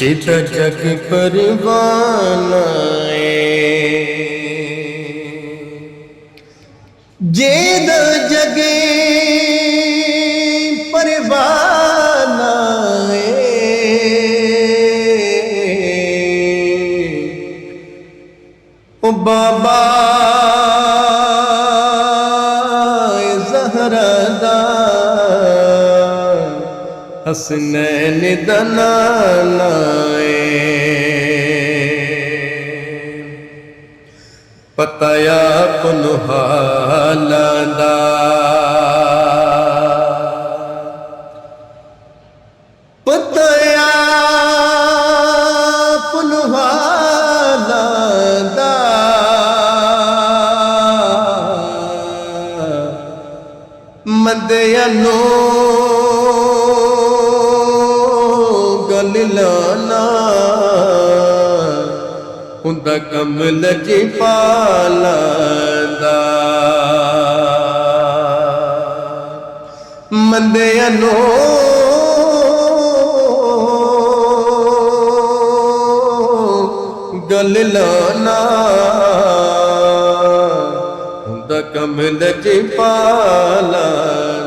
जेदा जग परवाना जेदा जगे परवाना ओ बाबा ज़हरा दा हसनैन दा नाना पता आपन हालां दा पता आपन हालां दा मंदियां नू गल लाना हुंदा कमल जी पालदा मंदियां नू गल लाना हुंदा कमल जी पालदा